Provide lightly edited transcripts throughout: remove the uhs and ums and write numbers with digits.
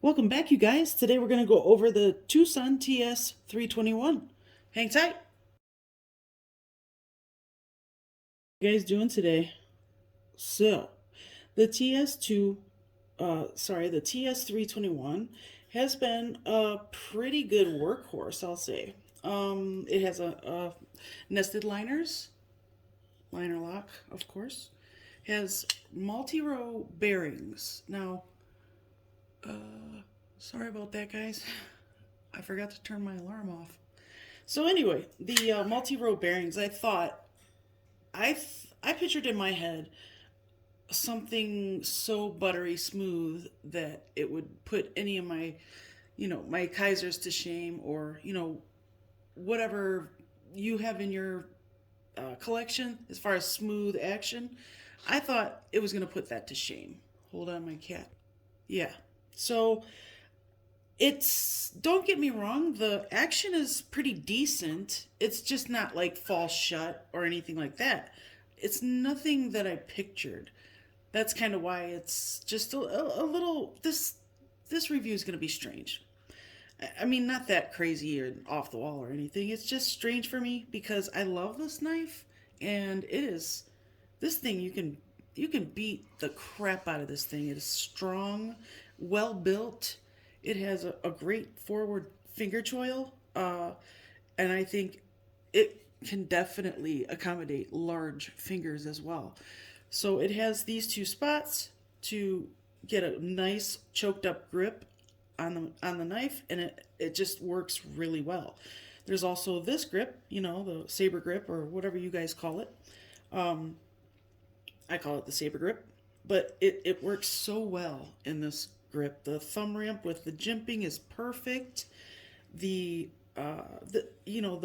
Welcome back, you guys. Today we're going to go over the TwoSun TS321. Hang tight. How you guys doing today? So, the the TS321 has been a pretty good workhorse, I'll say. It has a nested liner lock, of course. Has multi-row bearings. Now, sorry about that, guys. I forgot to turn my alarm off. So anyway, the multi-row bearings. I pictured in my head something so buttery smooth that it would put any of my, my Kaisers to shame, or whatever you have in your collection as far as smooth action. I thought it was going to put that to shame. Hold on, my cat. Yeah. So don't get me wrong, the action is pretty decent. It's just not like false shut or anything like that. It's nothing that I pictured. That's kind of why it's just a little. This review is going to be strange. I mean, not that crazy or off the wall or anything. It's just strange for me because I love this knife, and it is this thing. You can beat the crap out of this thing. It is strong, well built. It has a great forward finger choil, and I think it can definitely accommodate large fingers as well. So it has these two spots to get a nice choked up grip on the knife, and it just works really well. There's also this grip, the saber grip or whatever you guys call it. I call it the saber grip, but it works so well in this grip. The thumb ramp with the jimping is perfect. The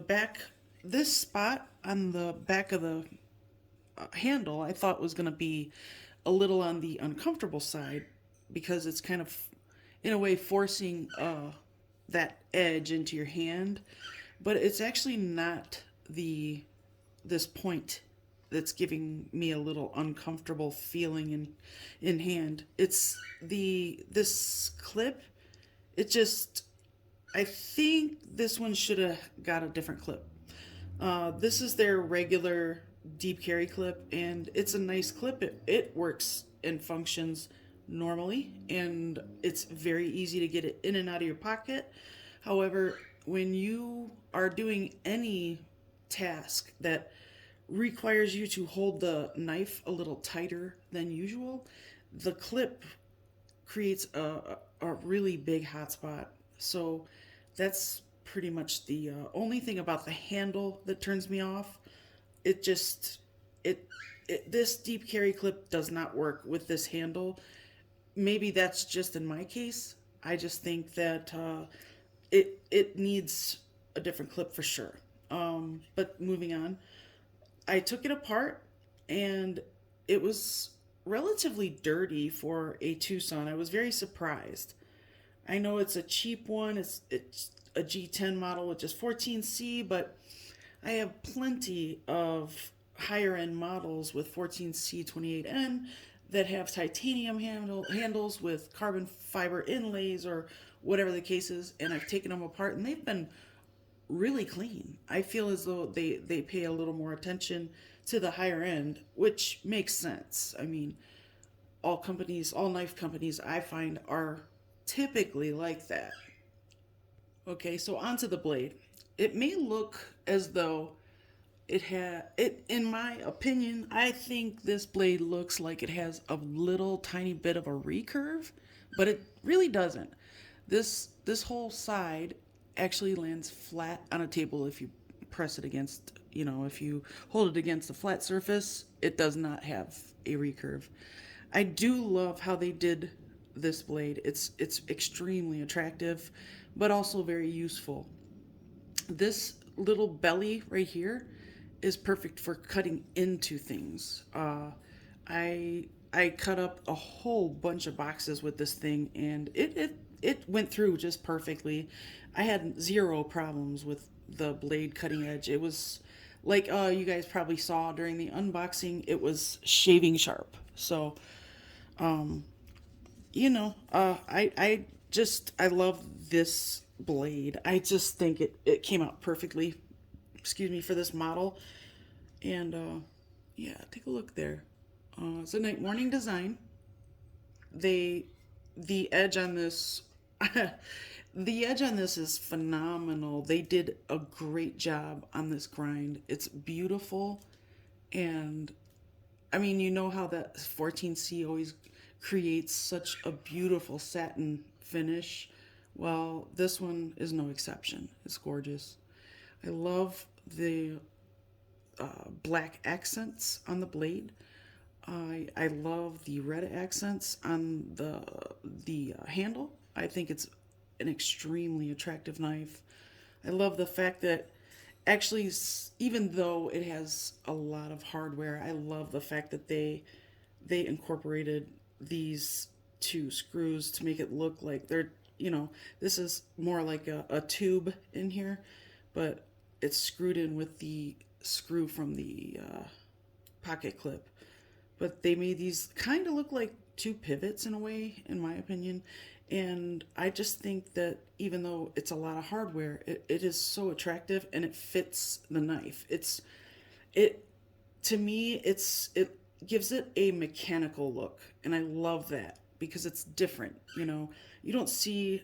back, this spot on the back of the handle, I thought was going to be a little on the uncomfortable side because it's kind of, in a way, forcing that edge into your hand, but it's actually not this point that's giving me a little uncomfortable feeling in hand. It's this clip. It just, I think this one should have got a different clip. This is their regular deep carry clip, and it's a nice clip. It works and functions normally, and it's very easy to get it in and out of your pocket. However, when you are doing any task that requires you to hold the knife a little tighter than usual, the clip creates a really big hot spot. So that's pretty much the only thing about the handle that turns me off. It just it, this deep carry clip does not work with this handle. Maybe that's just in my case. I just think that it needs a different clip for sure. But moving on, I took it apart, and it was relatively dirty for a Tucson. I was very surprised. I know it's a cheap one. It's a G10 model with just 14C, but I have plenty of higher end models with 14C28N that have titanium handles with carbon fiber inlays or whatever the case is, and I've taken them apart and they've been really clean. I feel as though they pay a little more attention to the higher end, which makes sense. I mean, all knife companies I find are typically like that. Okay, so onto the blade. It may look as though in my opinion, I think this blade looks like it has a little tiny bit of a recurve, but it really doesn't. This whole side actually lands flat on a table if you press it against, if you hold it against a flat surface, it does not have a recurve. I do love how they did this blade. It's extremely attractive, but also very useful. This little belly right here is perfect for cutting into things. I cut up a whole bunch of boxes with this thing, and it went through just perfectly. I had zero problems with the blade cutting edge. It was like you guys probably saw during the unboxing. It was shaving sharp. So I just I love this blade. I just think it came out perfectly. Excuse me for this model. And yeah, take a look there. It's a night morning design. They the edge on this the edge on this is phenomenal. They did a great job on this grind. It's beautiful, and I mean, you know how that 14C always creates such a beautiful satin finish. Well, this one is no exception. It's gorgeous. I love the black accents on the blade. I love the red accents on the handle. I think it's an extremely attractive knife. I love the fact that actually, even though it has a lot of hardware, I love the fact that they incorporated these two screws to make it look like they're, this is more like a tube in here, but it's screwed in with the screw from the pocket clip. But they made these kind of look like two pivots in a way, in my opinion. And I just think that even though it's a lot of hardware, it is so attractive and it fits the knife. It to me it gives it a mechanical look, and I love that because it's different. You don't see.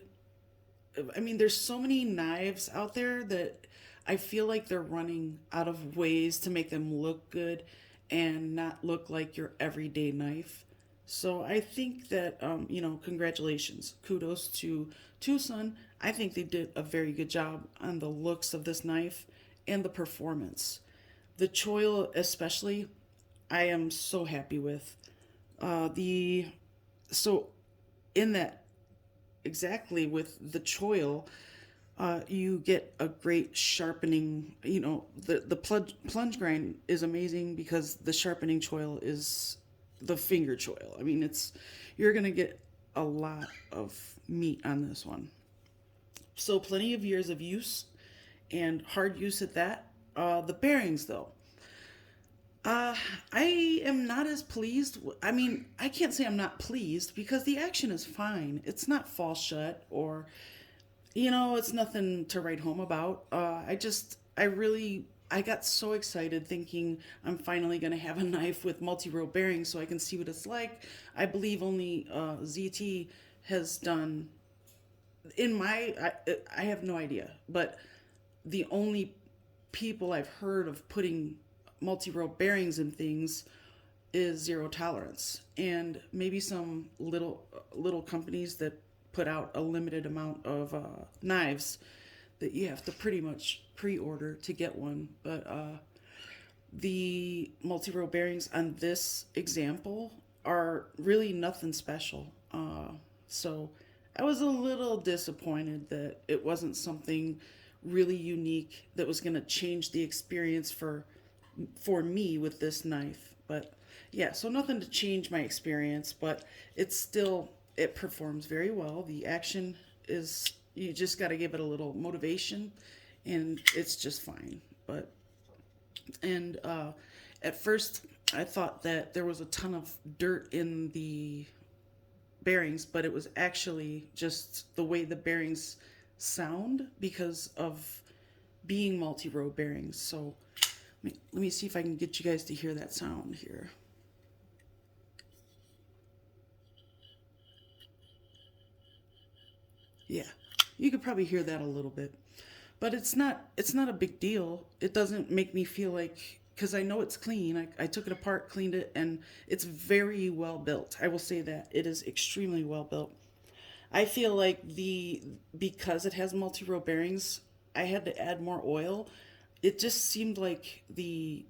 I mean, there's so many knives out there that I feel like they're running out of ways to make them look good and not look like your everyday knife. So I think that, congratulations, kudos to TwoSun. I think they did a very good job on the looks of this knife and the performance. The choil, especially, I am so happy with. The so in that exactly with the choil, you get a great sharpening. The plunge grind is amazing because the sharpening choil is the finger choil. I mean, you're gonna get a lot of meat on this one. So plenty of years of use and hard use at that. The bearings, though, I am not as pleased. I mean, I can't say I'm not pleased because the action is fine. It's not fall shut or it's nothing to write home about. I got so excited thinking I'm finally going to have a knife with multi-row bearings so I can see what it's like. I believe only ZT has done, I have no idea, but the only people I've heard of putting multi-row bearings in things is Zero Tolerance, and maybe some little companies that put out a limited amount of knives that you have to pretty much pre-order to get one. But the multi-row bearings on this example are really nothing special. So I was a little disappointed that it wasn't something really unique that was going to change the experience for me with this knife. But yeah, so nothing to change my experience, but it performs very well. The action is, you just got to give it a little motivation and it's just fine. But and at first I thought that there was a ton of dirt in the bearings, but it was actually just the way the bearings sound because of being multi-row bearings. So let me see if I can get you guys to hear that sound here. Yeah, you could probably hear that a little bit, but it's not a big deal. It doesn't make me feel like, because I know it's clean. I took it apart, cleaned it, and it's very well built. I will say that it is extremely well built. I feel like because it has multi-row bearings, I had to add more oil. It just seemed like the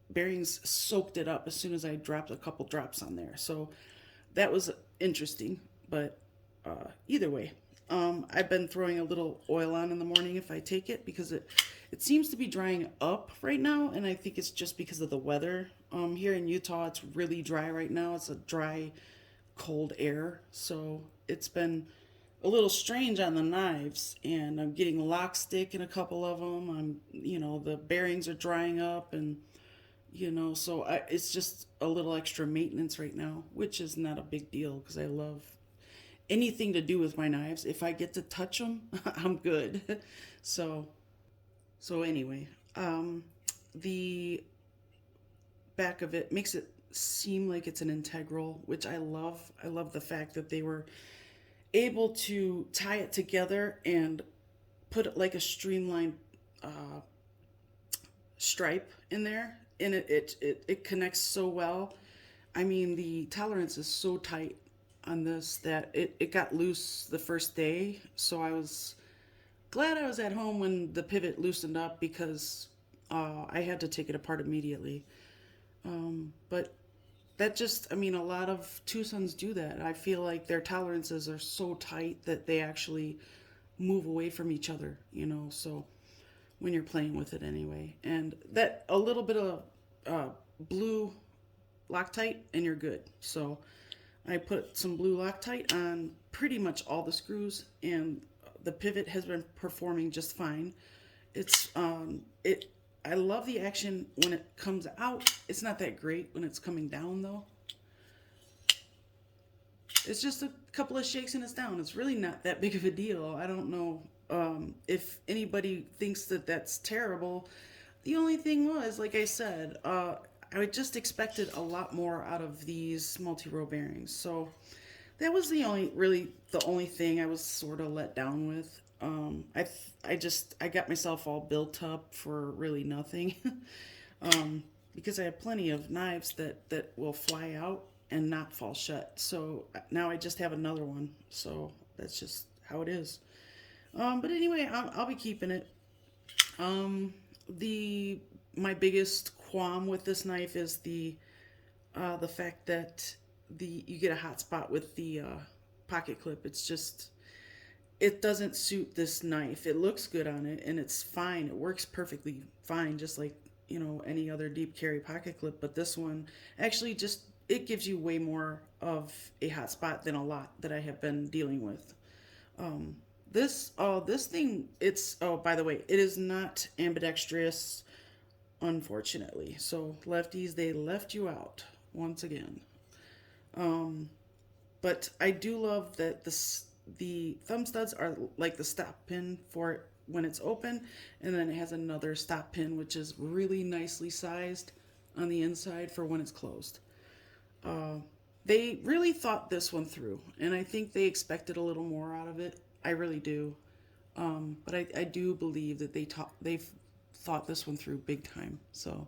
bearings soaked it up as soon as I dropped a couple drops on there. So that was interesting. But either way, I've been throwing a little oil on in the morning if I take it because it seems to be drying up right now, and I think it's just because of the weather. Here in Utah, it's really dry right now. It's a dry, cold air, so it's been a little strange on the knives, and I'm getting lock stick in a couple of them. The bearings are drying up, and so it's just a little extra maintenance right now, which is not a big deal because I love anything to do with my knives. If I get to touch them, I'm good. So, so anyway, the back of it makes it seem like it's an integral, which I love. I love the fact that they were able to tie it together and put it like a streamlined uh, stripe in there, and it connects so well. I mean, the tolerance is so tight on this that it got loose the first day, so I was glad I was at home when the pivot loosened up because I had to take it apart immediately. But that just, I mean, a lot of TwoSuns do that. I feel like their tolerances are so tight that they actually move away from each other, so when you're playing with it anyway. And that a little bit of blue Loctite and you're good. So I put some blue Loctite on pretty much all the screws, and the pivot has been performing just fine. It I love the action when it comes out. It's not that great when it's coming down though. It's just a couple of shakes and it's down. It's really not that big of a deal. I don't know if anybody thinks that that's terrible. The only thing was, like I said, I just expected a lot more out of these multi-row bearings. So that was the only thing I was sort of let down with. I got myself all built up for really nothing, because I have plenty of knives that will fly out and not fall shut. So now I just have another one. So that's just how it is. But anyway, I'll be keeping it. The My biggest qualm with this knife is the fact that you get a hot spot with the pocket clip. It doesn't suit this knife. It looks good on it and it's fine. It works perfectly fine, just like any other deep carry pocket clip. But this one actually just it gives you way more of a hot spot than a lot that I have been dealing with. This thing, it's oh, by the way, it is not ambidextrous, unfortunately. So lefties, they left you out once again. But I do love that the thumb studs are like the stop pin for it when it's open, and then it has another stop pin which is really nicely sized on the inside for when it's closed. Uh, they really thought this one through, and I think they expected a little more out of it. I really do. But I do believe that they've thought this one through big time. So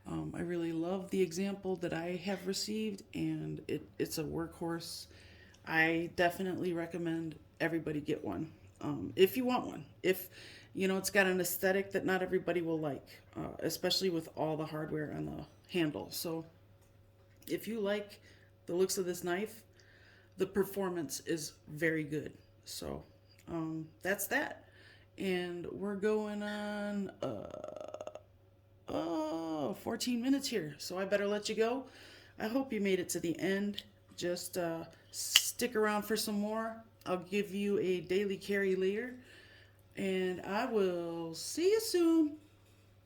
I really love the example that I have received, and it's a workhorse. I definitely recommend everybody get one if you want one. If it's got an aesthetic that not everybody will like, especially with all the hardware on the handle. So if you like the looks of this knife, the performance is very good. So that's that. And we're going on 14 minutes here. So I better let you go. I hope you made it to the end. Just stick around for some more. I'll give you a daily carry later. And I will see you soon.